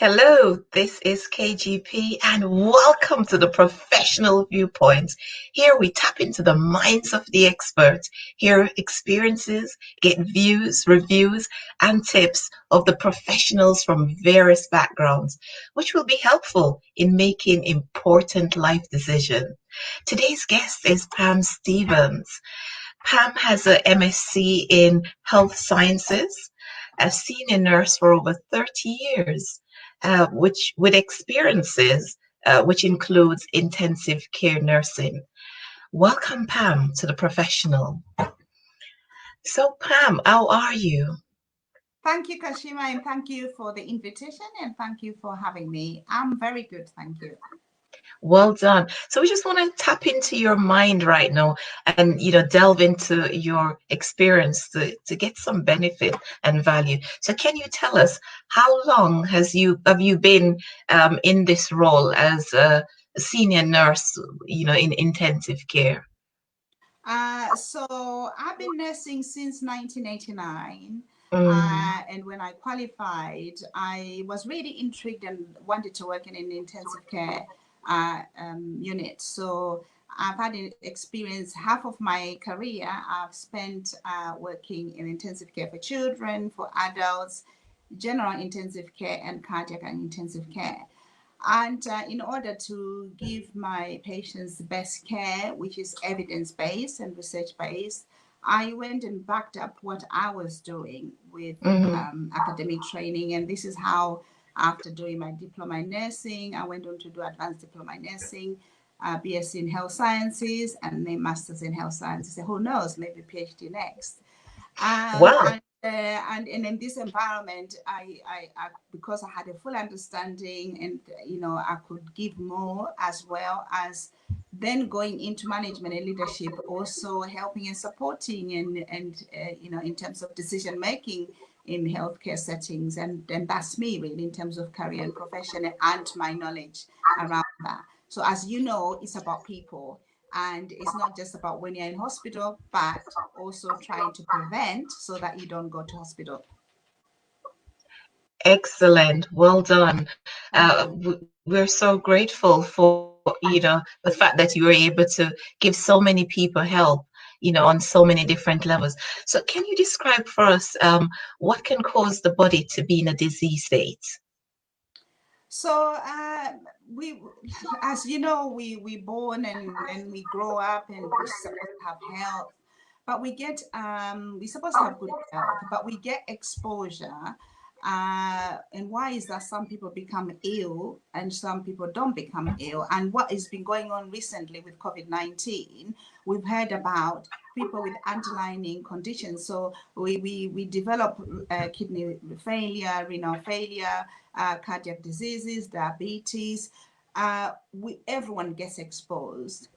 Hello, this is KGP, and welcome to the Professional Viewpoint. Here we tap into the minds of the experts, hear experiences, get views, reviews, and tips of the professionals from various backgrounds, which will be helpful in making important life decisions. Today's guest is Pam Stevens. Pam has a MSc in Health Sciences, a senior nurse for over 30 years, which with experiences which includes intensive care nursing. Welcome, Pam, to the professional. So, Pam, how are you? Thank you, Kashima, and thank you for the invitation and thank you for having me. I'm very good, thank you. Well done. So we just want to tap into your mind right now and delve into your experience to get some benefit and value. So can you tell us how long have you been in this role as a senior nurse, in intensive care? So I've been nursing since 1989. Mm, And when I qualified, I was really intrigued and wanted to work in an intensive care unit. So I've had an experience, half of my career I've spent working in intensive care for children, for adults, general intensive care, and cardiac and intensive care. And in order to give my patients the best care, which is evidence based and research based, I went and backed up what I was doing with mm, academic training. And this is how, after doing my diploma in nursing, I went on to do advanced diploma in nursing, BSc in health sciences, and then master's in health sciences. And who knows, maybe PhD next. Um, wow. and, and in this environment, I because I had a full understanding, and I could give more, as well as then going into management and leadership, also helping and supporting, and in terms of decision making in healthcare settings, and that's me really in terms of career and profession and my knowledge around that. So as you know, it's about people, and it's not just about when you're in hospital, but also trying to prevent so that you don't go to hospital. Excellent. Well done. Thank you. We're so grateful for, the fact that you were able to give so many people help, on so many different levels. So can you describe for us what can cause the body to be in a disease state? So we, as you know, we born and we grow up and we're supposed to have health, but we're supposed to have good health, but we get exposure. And why is that some people become ill and some people don't become ill? And what has been going on recently with COVID-19, we've heard about people with underlying conditions. So we develop kidney failure, renal failure, cardiac diseases, diabetes. Everyone gets exposed.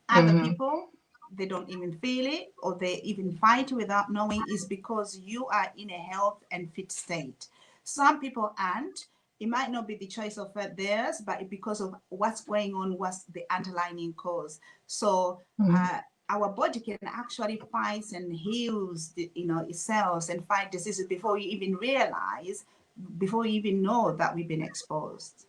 Other Hmm. people, they don't even feel it, or they even fight without knowing, is because you are in a health and fit state. Some people aren't. It might not be the choice of theirs, but because of what's going on, what's the underlying cause. So Hmm. our body can actually fight and heals itself and fight diseases before you even realize, before you even know that we've been exposed.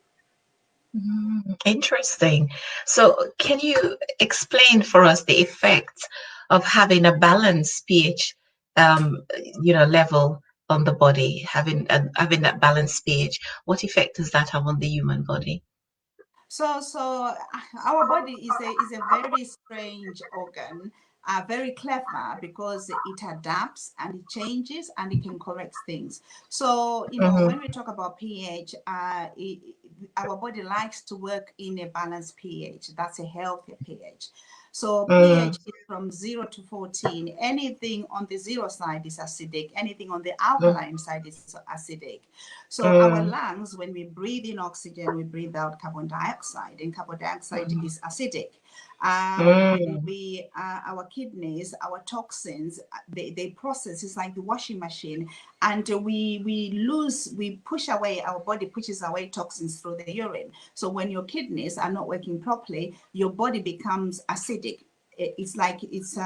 Interesting. So can you explain for us the effects of having a balanced pH, um, level on the body, having that balanced pH? What effect does that have on the human body? So our body is a very strange organ, very clever because it adapts and it changes and it can correct things. So when we talk about pH, our body likes to work in a balanced pH. That's a healthy pH. So Mm-hmm. pH is from 0 to 14. Anything on the zero side is acidic. Anything on the alkaline side is acidic. So our Mm, lungs, when we breathe in oxygen, we breathe out carbon dioxide, and carbon dioxide mm, is acidic. When mm, our kidneys, our toxins, they process. It's like the washing machine, and we push away. Our body pushes away toxins through the urine. So when your kidneys are not working properly, your body becomes acidic. it's like it's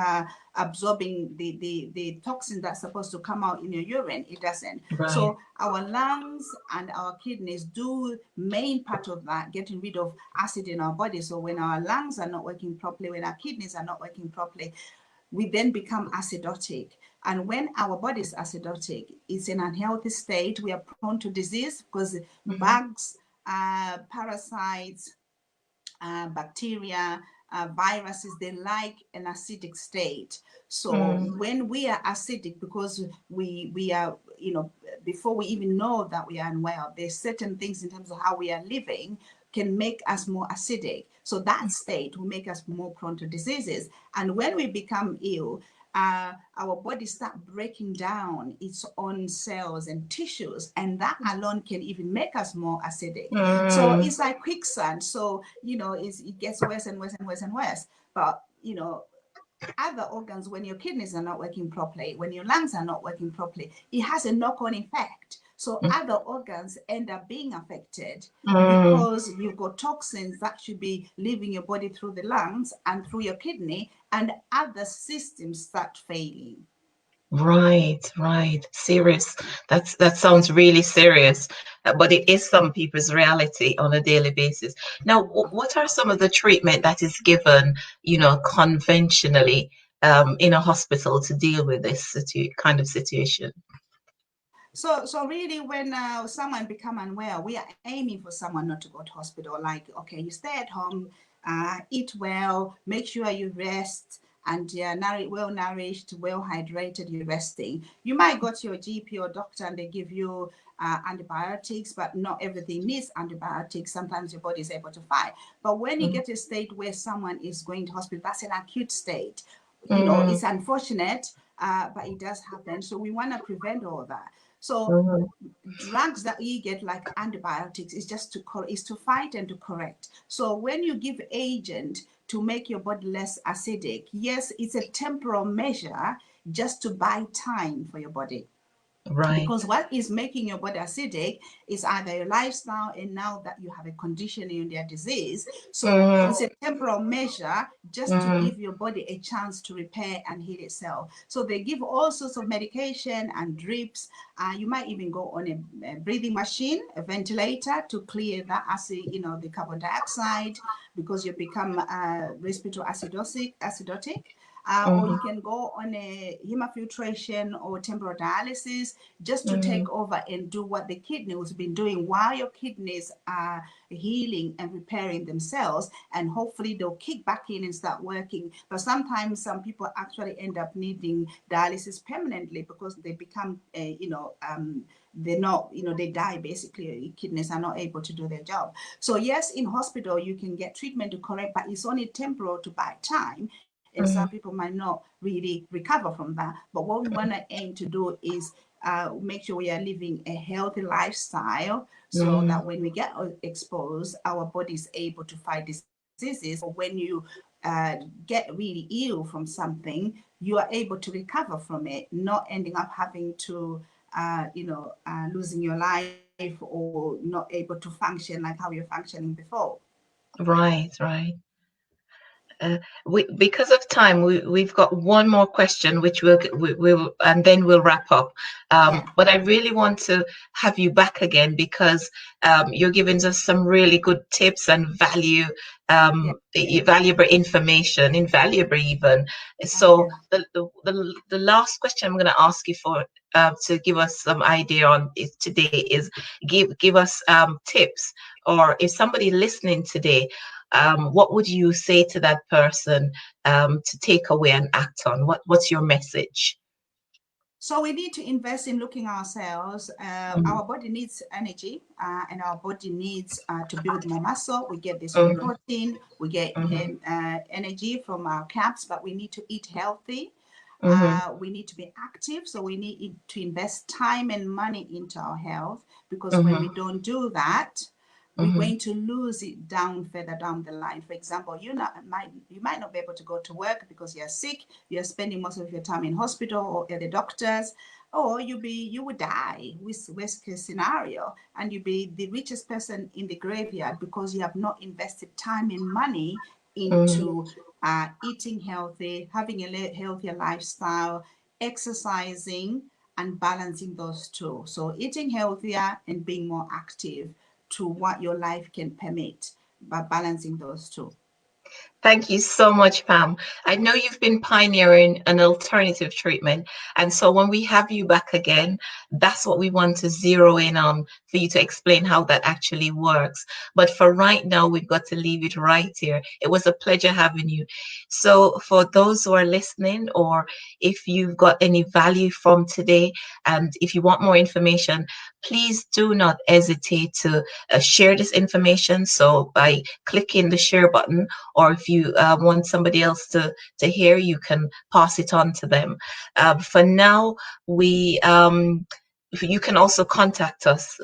absorbing the toxin that's supposed to come out in your urine. It doesn't. Right. So our lungs and our kidneys do main part of that, getting rid of acid in our body. So when our lungs are not working properly, when our kidneys are not working properly, we then become acidotic. And when our body is acidotic, it's in an unhealthy state. We are prone to disease because Mm-hmm. bugs, parasites, bacteria, viruses, they like an acidic state. So Mm, when we are acidic, because we are, before we even know that we are unwell, there's certain things in terms of how we are living can make us more acidic. So that state will make us more prone to diseases. And when we become ill, our body start breaking down its own cells and tissues, and that alone can even make us more acidic. So mm, it's like quicksand. So it gets worse and worse and worse and worse. But other organs, when your kidneys are not working properly, when your lungs are not working properly, it has a knock-on effect. So other organs end up being affected mm. because you've got toxins that should be leaving your body through the lungs and through your kidney, and other systems start failing. Right, right. Serious. That sounds really serious, but it is some people's reality on a daily basis. Now, what are some of the treatment that is given, conventionally, in a hospital to deal with this kind of situation? So really, when someone become unwell, we are aiming for someone not to go to hospital. Like, okay, you stay at home, eat well, make sure you rest, and you're well nourished, well hydrated. You're resting. You might go to your GP or doctor, and they give you antibiotics, but not everything needs antibiotics. Sometimes your body is able to fight. But when you Mm, get to a state where someone is going to hospital, that's an acute state. mm, It's unfortunate, but it does happen. So we want to prevent all that. So mm, drugs that you get like antibiotics is just is to fight and to correct. So when you give agent to make your body less acidic, yes, it's a temporal measure just to buy time for your body, right. because what is making your body acidic is either your lifestyle, and now that you have a condition in their disease, so Mm, it's a temporal measure just to mm, give your body a chance to repair and heal itself. So they give all sorts of medication and drips. You might even go on a breathing machine, a ventilator, to clear that acid, the carbon dioxide, because you become respiratory acidotic. Or mm, you can go on a hemofiltration or temporal dialysis just to mm, take over and do what the kidney has been doing while your kidneys are healing and repairing themselves, and hopefully they'll kick back in and start working. But sometimes some people actually end up needing dialysis permanently because they become they're not, they die basically. Kidneys are not able to do their job. So yes, in hospital you can get treatment to correct, but it's only temporal to buy time, and some mm, people might not really recover from that. But what we want to aim to do is make sure we are living a healthy lifestyle, so mm. that when we get exposed, our body is able to fight diseases. So when you get really ill from something, you are able to recover from it, not ending up having to losing your life or not able to function like how you're functioning before. Right, right. Because of time, we've got one more question, which we'll and then we'll wrap up. Yeah, But I really want to have you back again because you're giving us some really good tips and yeah, valuable information, invaluable even. So okay. the last question I'm going to ask you for to give us some idea on is today is give us tips, or if somebody listening today, what would you say to that person to take away and act on? What's your message? So we need to invest in looking ourselves. Mm, Our body needs energy, and our body needs to build more muscle. We get this from mhm, protein. We get mhm, energy from our carbs, but we need to eat healthy. mhm, We need to be active, so we need to invest time and money into our health, because when we mhm, don't do that, we're mhm, going to lose it down further down the line. For example, you might not be able to go to work because you're sick. You're spending most of your time in hospital or at the doctors, or you would die, with worst case scenario, and you be the richest person in the graveyard because you have not invested time and money Mm. into eating healthy, having a healthier lifestyle, exercising, and balancing those two. So, eating healthier and being more active to what your life can permit by balancing those two. Thank you so much, Pam. I know you've been pioneering an alternative treatment. And so when we have you back again, that's what we want to zero in on for you to explain how that actually works. But for right now, we've got to leave it right here. It was a pleasure having you. So for those who are listening, or if you've got any value from today, and if you want more information, please do not hesitate to share this information. So by clicking the share button, or if you want somebody else to hear, you can pass it on to them. For now, we you can also contact us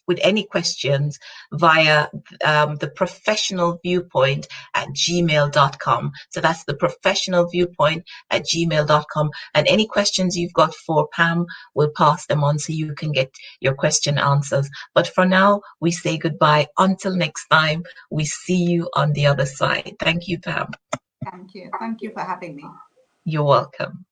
with any questions via the professional viewpoint at gmail.com. So that's the professional viewpoint at gmail.com. And any questions you've got for Pam, we'll pass them on so you can get your question answers. But for now, we say goodbye. Until next time, we see you on the other side. Thank you, Pam. Thank you. Thank you for having me. You're welcome.